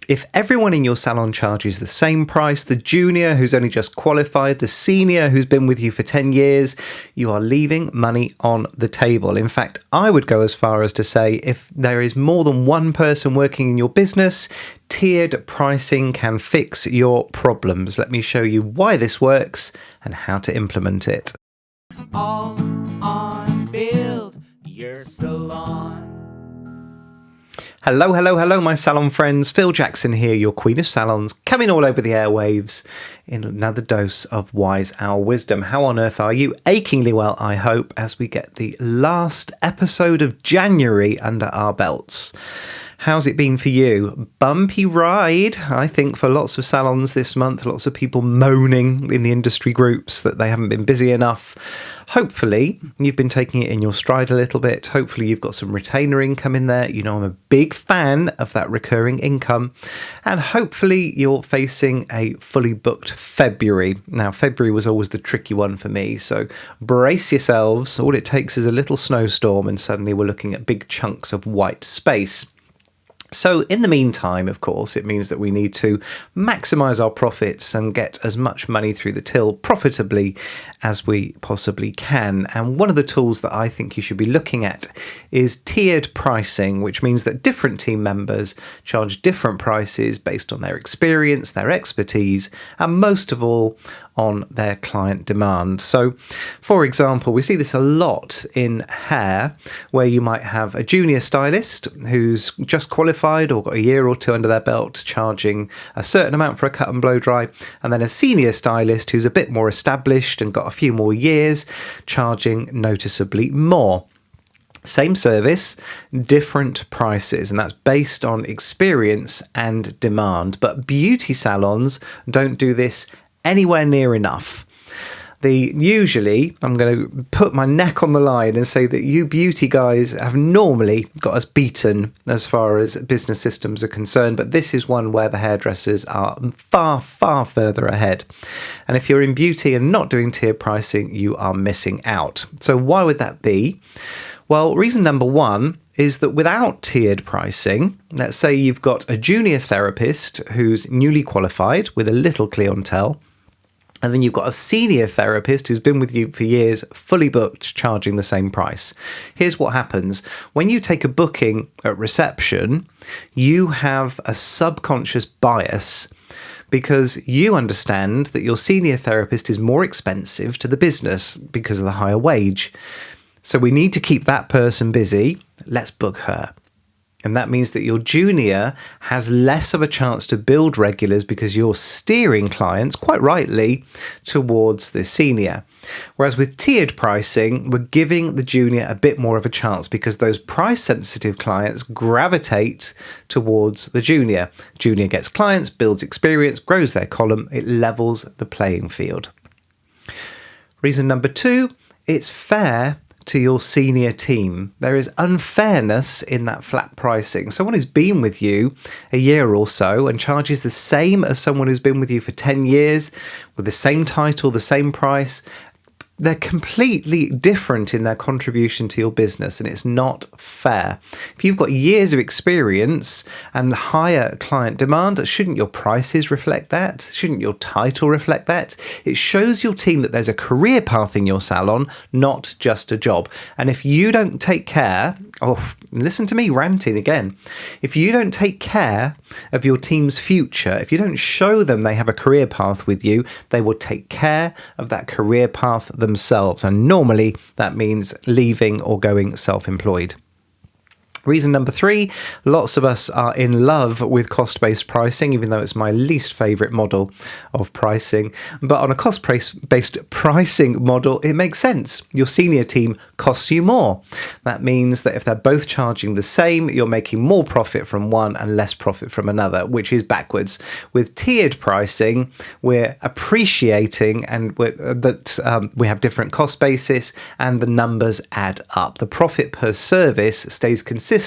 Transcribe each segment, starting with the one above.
If everyone in your salon charges the same price, the junior who's only just qualified, the senior who's been with you for 10 years, you are leaving money on the table. In fact, I would go as far as to say if there is more than one person working in your business, tiered pricing can fix your problems. Let me show you why this works and how to implement it. All on Build Your Salon. Hello, my salon friends. Phil Jackson here, your queen of salons, coming all over the airwaves in another dose of wise owl wisdom. How on earth are you? Achingly well, I hope, as we get the last episode of January under our belts. How's it been for you? Bumpy ride, I think, for lots of salons this month. Lots of people moaning in the industry groups that they haven't been busy enough. Hopefully, you've been taking it in your stride a little bit. Hopefully, you've got some retainer income in there. You know, I'm a big fan of that recurring income. And hopefully, you're facing a fully booked February. Now, February was always the tricky one for me. So brace yourselves. All it takes is a little snowstorm and suddenly we're looking at big chunks of white space. So in the meantime, of course, it means that we need to maximise our profits and get as much money through the till profitably as we possibly can. And one of the tools that I think you should be looking at is tiered pricing, which means that different team members charge different prices based on their experience, their expertise, and most of all, on their client demand. So, for example, we see this a lot in hair, where you might have a junior stylist who's just qualified or got a year or two under their belt charging a certain amount for a cut and blow dry, and then a senior stylist who's a bit more established and got a few more years charging noticeably more. Same service, different prices, and that's based on experience and demand. But beauty salons don't do this anywhere near enough. Usually, I'm going to put my neck on the line and say that you beauty guys have normally got us beaten as far as business systems are concerned, but this is one where the hairdressers are far, far further ahead. And if you're in beauty and not doing tiered pricing, you are missing out. So why would that be? Well, reason number one is that without tiered pricing, let's say you've got a junior therapist who's newly qualified with a little clientele, and then you've got a senior therapist who's been with you for years, fully booked, charging the same price. Here's what happens. When you take a booking at reception, you have a subconscious bias because you understand that your senior therapist is more expensive to the business because of the higher wage. So we need to keep that person busy. Let's book her. And that means that your junior has less of a chance to build regulars because you're steering clients, quite rightly, towards the senior. Whereas with tiered pricing, we're giving the junior a bit more of a chance because those price-sensitive clients gravitate towards the junior. Junior gets clients, builds experience, grows their column, it levels the playing field. Reason number two, it's fair to your senior team. There is unfairness in that flat pricing. Someone who's been with you a year or so and charges the same as someone who's been with you for 10 years with the same title, the same price, they're completely different in their contribution to your business, and it's not fair. If you've got years of experience and higher client demand, shouldn't your prices reflect that? Shouldn't your title reflect that? It shows your team that there's a career path in your salon, not just a job. And if you don't take care, listen to me ranting again. If you don't take care of your team's future, if you don't show them they have a career path with you, they will take care of that career path themselves. And normally that means leaving or going self-employed. Reason number three, lots of us are in love with cost-based pricing, even though it's my least favourite model of pricing. But on a cost-based pricing model, it makes sense. Your senior team costs you more. That means that if they're both charging the same, you're making more profit from one and less profit from another, which is backwards. With tiered pricing, we're appreciating and we have different cost basis and the numbers add up. The profit per service stays consistent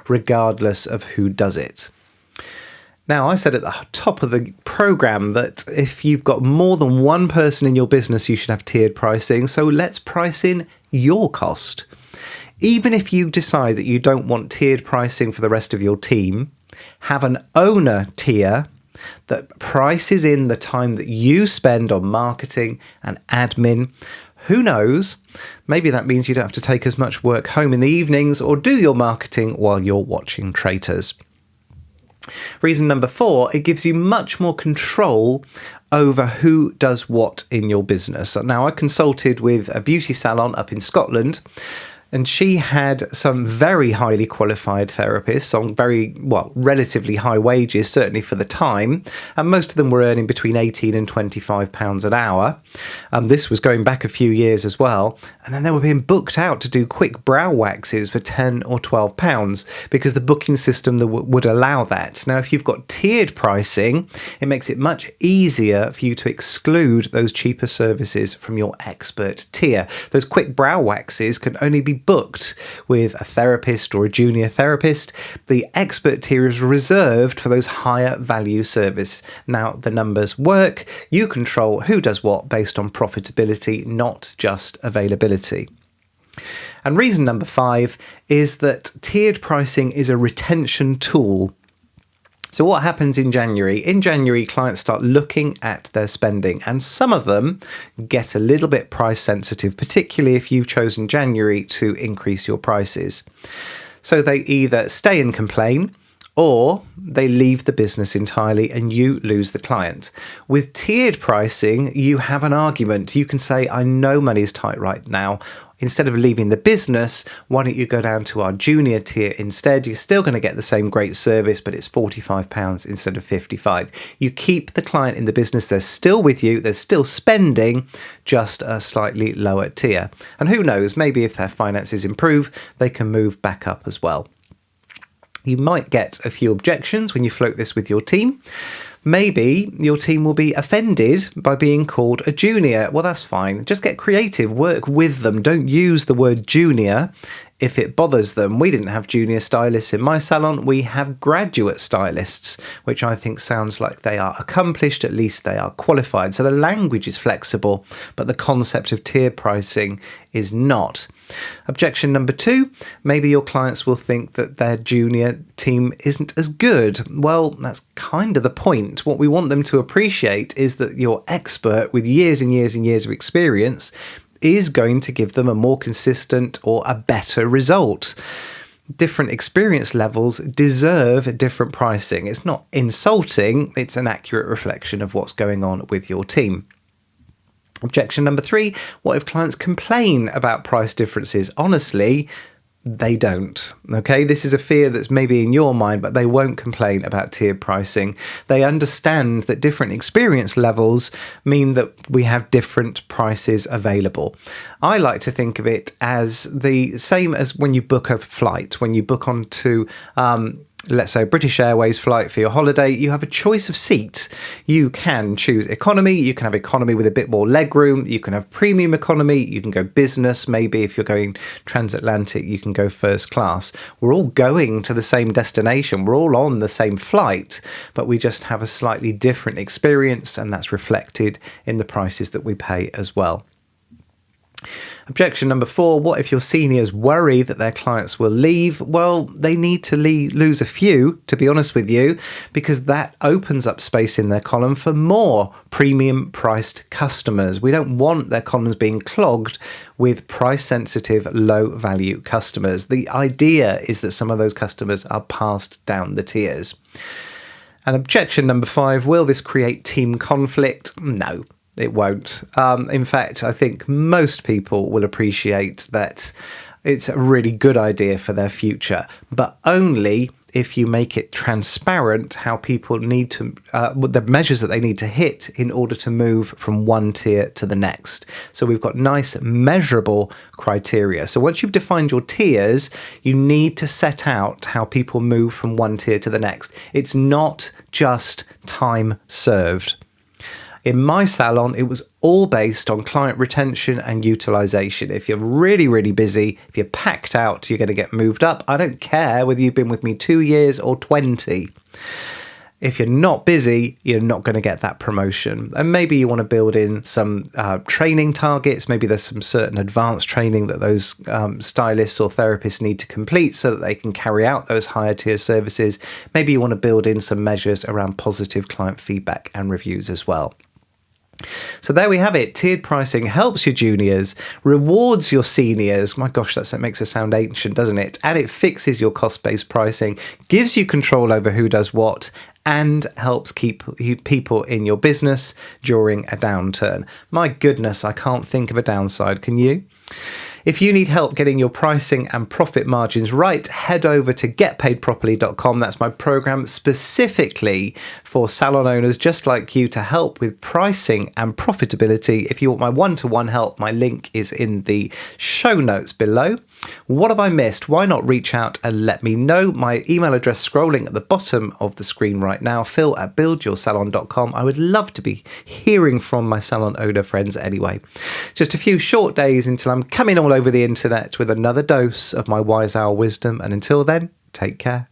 regardless of who does it. Now, I said at the top of the program that if you've got more than one person in your business, you should have tiered pricing. So let's price in your cost. Even if you decide that you don't want tiered pricing for the rest of your team, have an owner tier that prices in the time that you spend on marketing and admin. Who knows? Maybe that means you don't have to take as much work home in the evenings or do your marketing while you're watching Traitors. Reason number 4, it gives you much more control over who does what in your business. Now, I consulted with a beauty salon up in Scotland, and she had some very highly qualified therapists on relatively high wages, certainly for the time. And most of them were earning between £18 and £25 an hour. This was going back a few years as well. And then they were being booked out to do quick brow waxes for £10 or £12 because the booking system would allow that. Now, if you've got tiered pricing, it makes it much easier for you to exclude those cheaper services from your expert tier. Those quick brow waxes can only be booked with a therapist or a junior therapist. The expert tier is reserved for those higher value service. Now, the numbers work. You control who does what based on profitability, not just availability. And reason number 5 is that tiered pricing is a retention tool. So what happens in January? In January, clients start looking at their spending, and some of them get a little bit price sensitive, particularly if you've chosen January to increase your prices. So they either stay and complain, or they leave the business entirely and you lose the client. With tiered pricing, you have an argument. You can say, I know money's tight right now. Instead of leaving the business, why don't you go down to our junior tier instead? You're still going to get the same great service, but it's £45 instead of £55. You keep the client in the business. They're still with you. They're still spending, just a slightly lower tier. And who knows, maybe if their finances improve, they can move back up as well. You might get a few objections when you float this with your team. Maybe your team will be offended by being called a junior. Well, that's fine. Just get creative. Work with them. Don't use the word junior if it bothers them. We didn't have junior stylists in my salon. We have graduate stylists, which I think sounds like they are accomplished. At least they are qualified. So the language is flexible, but the concept of tier pricing is not. Objection number 2, maybe your clients will think that their junior team isn't as good. Well, that's kind of the point. What we want them to appreciate is that your expert with years and years and years of experience is going to give them a more consistent or a better result. Different experience levels deserve different pricing. It's not insulting, it's an accurate reflection of what's going on with your team. Objection number 3, what if clients complain about price differences? Honestly, they don't. Okay, this is a fear that's maybe in your mind, but they won't complain about tiered pricing. They understand that different experience levels mean that we have different prices available. I like to think of it as the same as when you book a flight. When you book onto let's say a British Airways flight for your holiday, you have a choice of seats. You can choose economy, you can have economy with a bit more legroom, you can have premium economy, you can go business, maybe if you're going transatlantic, you can go first class. We're all going to the same destination, we're all on the same flight, but we just have a slightly different experience, and that's reflected in the prices that we pay as well. Objection number 4, what if your seniors worry that their clients will leave? Well, they need to lose a few, to be honest with you, because that opens up space in their column for more premium priced customers. We don't want their columns being clogged with price sensitive, low value customers. The idea is that some of those customers are passed down the tiers. And objection number 5, will this create team conflict? No. It won't. In fact, I think most people will appreciate that it's a really good idea for their future, but only if you make it transparent how people need to, the measures that they need to hit in order to move from one tier to the next. So we've got nice measurable criteria. So once you've defined your tiers, you need to set out how people move from one tier to the next. It's not just time served. In my salon, it was all based on client retention and utilization. If you're really, really busy, if you're packed out, you're going to get moved up. I don't care whether you've been with me 2 years or 20. If you're not busy, you're not going to get that promotion. And maybe you want to build in some training targets. Maybe there's some certain advanced training that those stylists or therapists need to complete so that they can carry out those higher tier services. Maybe you want to build in some measures around positive client feedback and reviews as well. So there we have it. Tiered pricing helps your juniors, rewards your seniors. My gosh, that makes it sound ancient, doesn't it? And it fixes your cost-based pricing, gives you control over who does what, and helps keep people in your business during a downturn. My goodness, I can't think of a downside. Can you? If you need help getting your pricing and profit margins right, head over to getpaidproperly.com. That's my program specifically for salon owners just like you to help with pricing and profitability. If you want my one-to-one help, my link is in the show notes below. What have I missed? Why not reach out and let me know? My email address scrolling at the bottom of the screen right now, phil@buildyoursalon.com. I would love to be hearing from my salon owner friends anyway. Just a few short days until I'm coming all over the internet with another dose of my wise owl wisdom. And until then, take care.